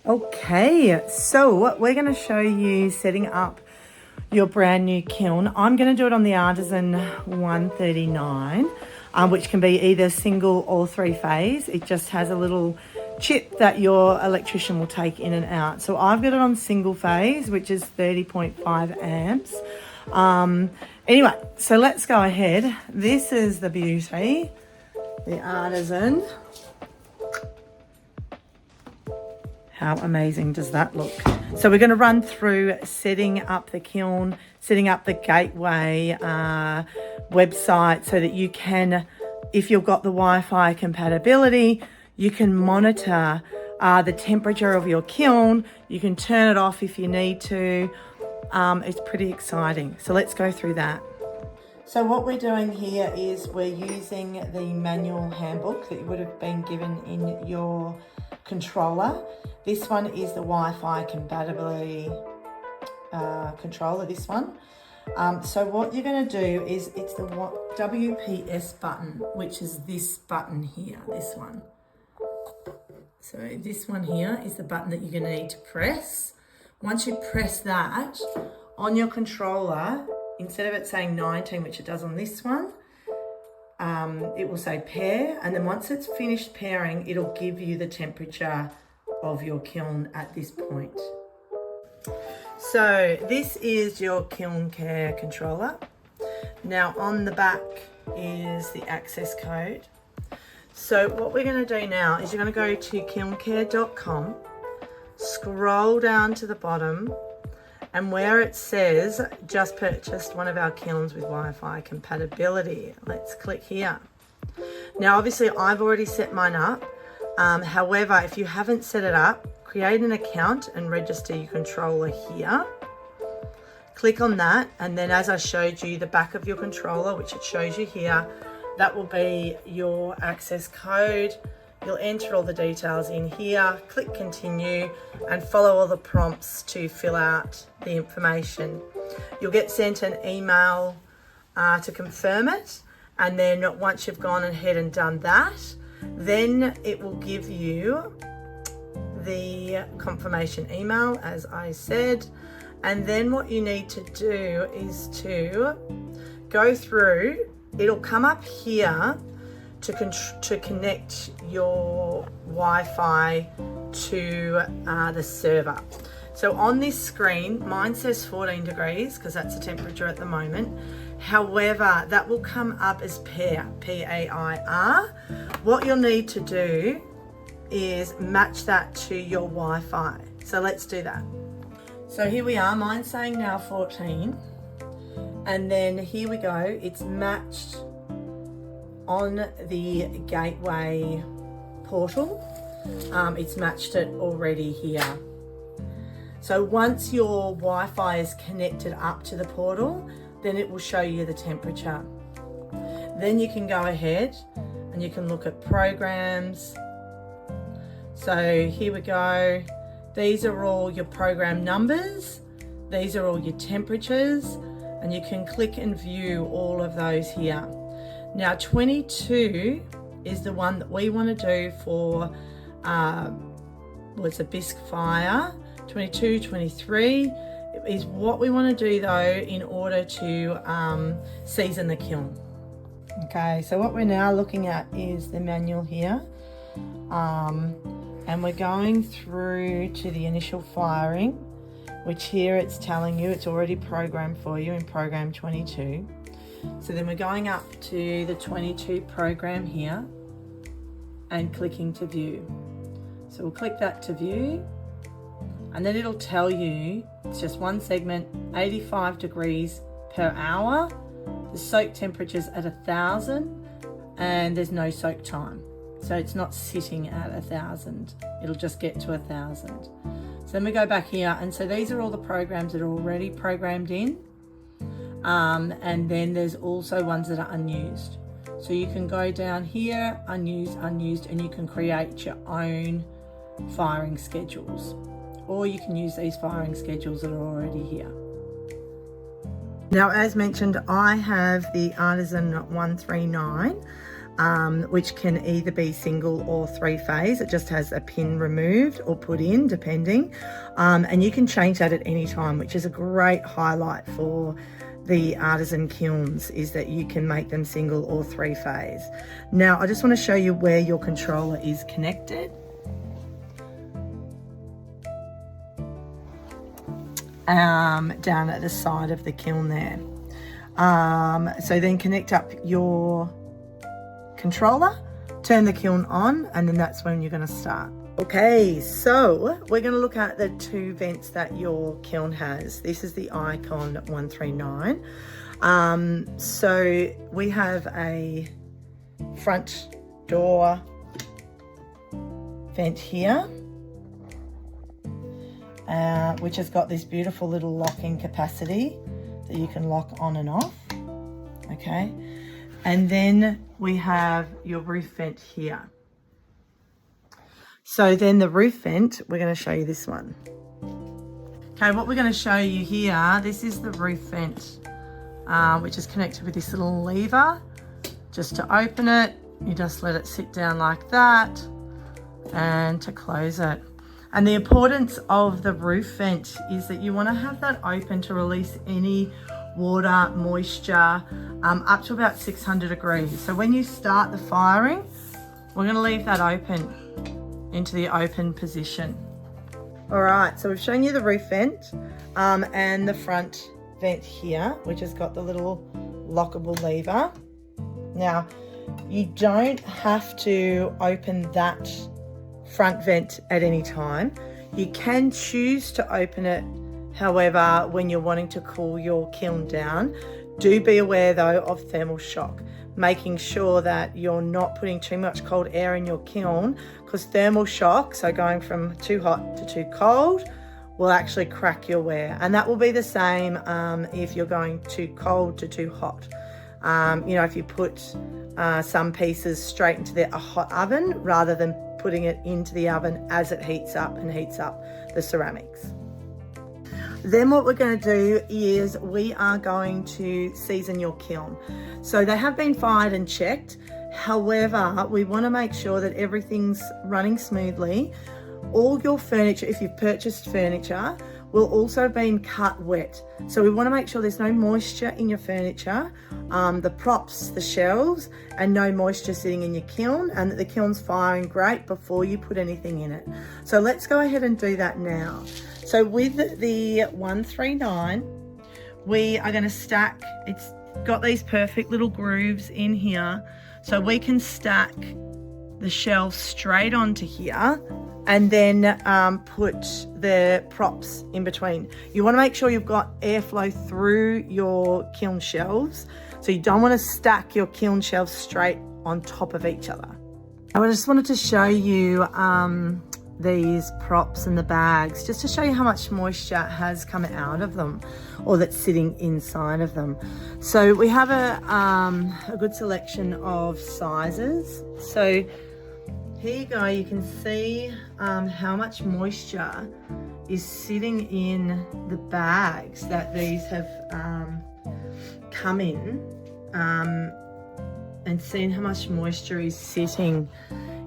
Okay, so we're going to show you setting up your brand new kiln. I'm going to do it on the Artisan 139, which can be either single or three phase. It just has a little chip that your electrician will take in and out. So I've got it on single phase, which is 30.5 amps. Anyway, so let's go ahead. This is the beauty, the Artisan. How amazing does that look? So we're going to run through setting up the kiln, setting up the gateway website so that you can, if you've got the Wi-Fi compatibility, you can monitor the temperature of your kiln. You can turn it off if you need to. It's pretty exciting. So let's go through that. So what we're doing here is we're using the manual handbook that you would have been given in your controller. This one is the Wi-Fi compatibility controller, this one. So what you're going to do is it's the WPS button, which is this button here, this one. So this one here is the button that you're going to need to press. Once you press that on your controller, instead of it saying 19, which it does on this one, it will say pair, and then once it's finished pairing, it'll give you the temperature of your kiln at this point. So this is your Kilncare controller. Now on the back is the access code. So what we're going to do now is you're going to go to kilncare.com, scroll down to the bottom, and where it says just purchased one of our kilns with Wi-Fi compatibility, let's click here. Now obviously I've already set mine up. However, if you haven't set it up, create an account and register your controller here. Click on that, and then as I showed you, the back of your controller, which it shows you here, that will be your access code. You'll enter all the details in here, click continue, and follow all the prompts to fill out the information. You'll get sent an email to confirm it, and then once you've gone ahead and done that, then it will give you the confirmation email, as I said. And then what you need to do is to go through, it'll come up here to connect your Wi-Fi to the server. So on this screen, mine says 14 degrees because that's the temperature at the moment. However, that will come up as pair, P-A-I-R. What you'll need to do is match that to your Wi-Fi. So let's do that. So here we are, mine's saying now 14. And then here we go, it's matched on the gateway portal. It's matched it already here. So once your Wi-Fi is connected up to the portal, then it will show you the temperature. Then you can go ahead and you can look at programs. So here we go. These are all your program numbers. These are all your temperatures, and you can click and view all of those here. Now 22 is the one that we want to do for, it's a bisque fire. 22, 23 is what we want to do though in order to season the kiln. Okay, so what we're now looking at is the manual here. And we're going through to the initial firing, which here it's telling you it's already programmed for you in program 22. So then we're going up to the 22 program here and clicking to view. So we'll click that to view, and then it'll tell you it's just one segment, 85 degrees per hour. The soak temperature's at 1,000 and there's no soak time. So it's not sitting at 1,000, it'll just get to 1,000. So then we go back here, and so these are all the programs that are already programmed in. And then there's also ones that are unused. So you can go down here, unused, and you can create your own firing schedules. Or you can use these firing schedules that are already here. Now, as mentioned, I have the Artisan 139. which can either be single or 3-phase. It just has a pin removed or put in, depending. And you can change that at any time, which is a great highlight for the artisan kilns, is that you can make them single or 3-phase. Now, I just want to show you where your controller is connected. Down at the side of the kiln there. So then connect up your controller, turn the kiln on, and then that's when you're going to start. Okay, so we're going to look at the 2 vents that your kiln has. This is the IKON 139. So we have a front door vent here, which has got this beautiful little locking capacity that you can lock on and off. Okay, and then we have your roof vent here. So then the roof vent, we're going to show you this one. Okay, what we're going to show you here, this is the roof vent, which is connected with this little lever. Just to open it, you just let it sit down like that, and to close it. And the importance of the roof vent is that you want to have that open to release any water, moisture, up to about 600 degrees. So when you start the firing, we're going to leave that open into the open position. All right, so we've shown you the roof vent and the front vent here, which has got the little lockable lever. Now, you don't have to open that front vent at any time. You can choose to open it, however, when you're wanting to cool your kiln down. Do be aware though of thermal shock, making sure that you're not putting too much cold air in your kiln, because thermal shock, so going from too hot to too cold, will actually crack your ware. And that will be the same if you're going too cold to too hot. You know, if you put some pieces straight into a hot oven rather than putting it into the oven as it heats up and heats up the ceramics. Then what we're going to do is we are going to season your kiln. So they have been fired and checked. However, we want to make sure that everything's running smoothly. All your furniture, if you've purchased furniture, will also have been cut wet. So we want to make sure there's no moisture in your furniture, the props, the shelves, and no moisture sitting in your kiln, and that the kiln's firing great before you put anything in it. So let's go ahead and do that now. So with the 139, we are going to stack, it's got these perfect little grooves in here, so we can stack the shelves straight onto here and then put the props in between. You want to make sure you've got airflow through your kiln shelves, so you don't want to stack your kiln shelves straight on top of each other. I just wanted to show you these props and the bags, just to show you how much moisture has come out of them, or that's sitting inside of them. So we have a good selection of sizes. So here you go, you can see how much moisture is sitting in the bags that these have come in, and seeing how much moisture is sitting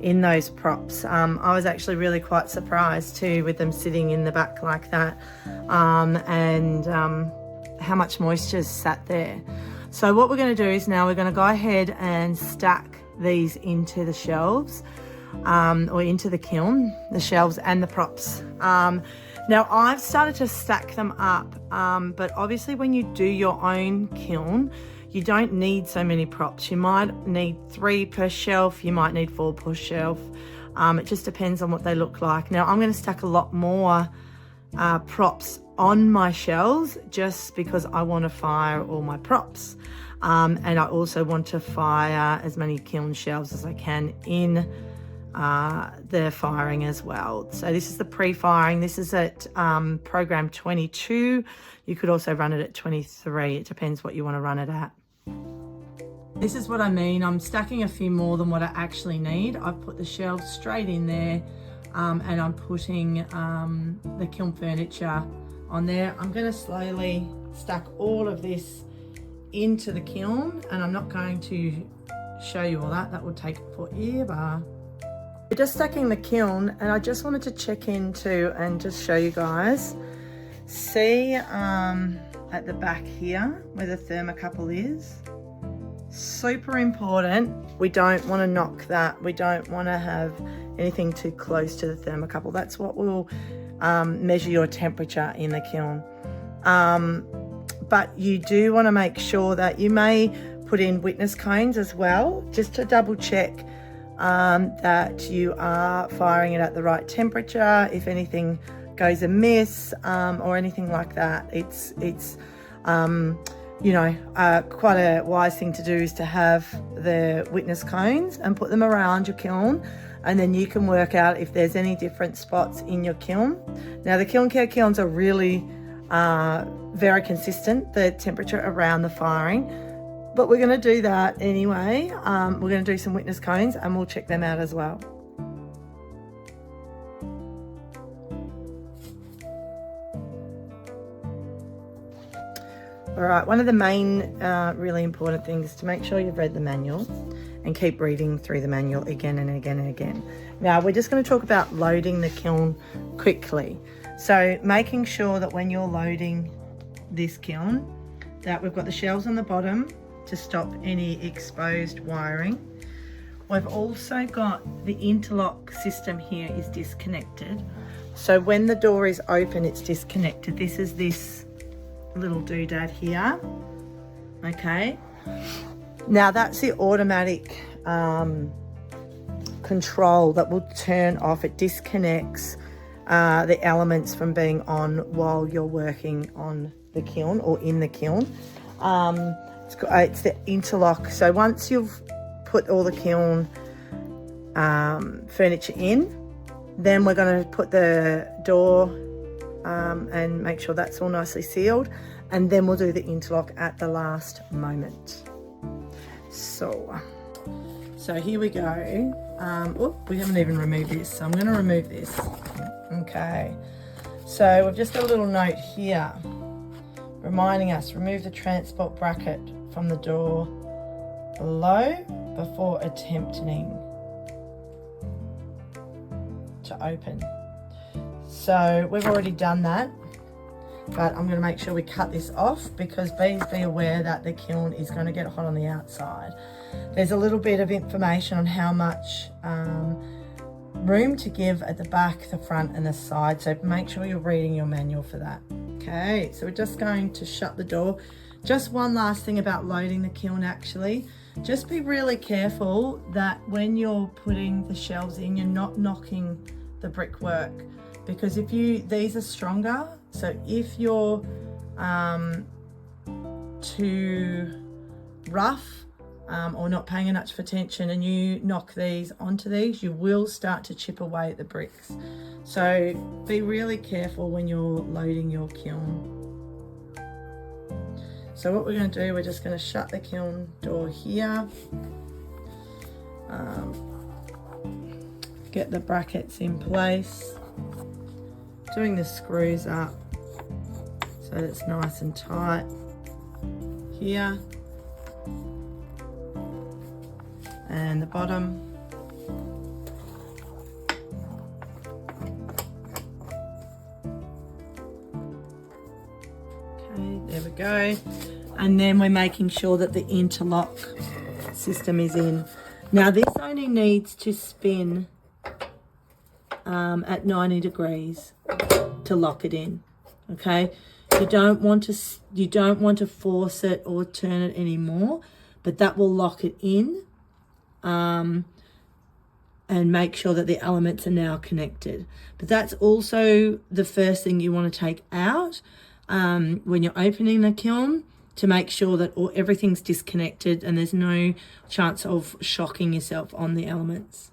in those props. I was actually really quite surprised too with them sitting in the back like that, and how much moisture is sat there. So what we're going to do is now we're going to go ahead and stack these into the shelves, or into the kiln, the shelves and the props. Now I've started to stack them up, but obviously when you do your own kiln, you don't need so many props. You might need 3 per shelf, you might need 4 per shelf. It just depends on what they look like. Now I'm going to stack a lot more props on my shelves, just because I want to fire all my props. And I also want to fire as many kiln shelves as I can in the firing as well. So this is the pre-firing. This is at program 22. You could also run it at 23. It depends what you want to run it at. This is what I mean. I'm stacking a few more than what I actually need. I've put the shelves straight in there, and I'm putting the kiln furniture on there. I'm going to slowly stack all of this into the kiln, and I'm not going to show you all that. That would take forever. We're just stacking the kiln, and I just wanted to check into and just show you guys. See at the back here where the thermocouple is. Super important. We don't want to knock that. We don't want to have anything too close to the thermocouple. That's what will measure your temperature in the kiln. But you do want to make sure that you may put in witness cones as well, just to double check that you are firing it at the right temperature. If anything goes amiss or anything like that, it's you know, quite a wise thing to do is to have the witness cones and put them around your kiln, and then you can work out if there's any different spots in your kiln. Now the Kilncare kilns are really very consistent, the temperature around the firing, but we're going to do that anyway. We're going to do some witness cones and we'll check them out as well. All right, one of the main really important things is to make sure you've read the manual and keep reading through the manual again and again and again. Now we're just going to talk about loading the kiln quickly. So making sure that when you're loading this kiln, that we've got the shelves on the bottom to stop any exposed wiring. We've also got the interlock system here is disconnected. So when the door is open, it's disconnected. This is this little doodad here. Okay. Now that's the automatic control that will turn off. It disconnects the elements from being on while you're working on the kiln or in the kiln. It's the interlock. So once you've put all the kiln furniture in, then we're going to put the door and make sure that's all nicely sealed, and then we'll do the interlock at the last moment. So here we go. We haven't even removed this, so I'm going to remove this. Okay, so we've just got a little note here reminding us, remove the transport bracket from the door below before attempting to open. So we've already done that, but I'm going to make sure we cut this off, because please be aware that the kiln is going to get hot on the outside. There's a little bit of information on how much room to give at the back, the front and the side, so make sure you're reading your manual for that. Okay, so we're just going to shut the door. Just one last thing about loading the kiln, actually, just be really careful that when you're putting the shelves in, you're not knocking the brickwork, because these are stronger, so if you're too rough or not paying enough attention and you knock these onto these, you will start to chip away at the bricks. So be really careful when you're loading your kiln. So what we're going to do, we're just going to shut the kiln door here, get the brackets in place, doing the screws up so that it's nice and tight here, and the bottom. Okay, there we go. And then we're making sure that the interlock system is in. Now this only needs to spin at 90 degrees to lock it in. Okay, you don't want to force it or turn it anymore, but that will lock it in and make sure that the elements are now connected. But that's also the first thing you want to take out when you're opening the kiln, to make sure that everything's disconnected and there's no chance of shocking yourself on the elements.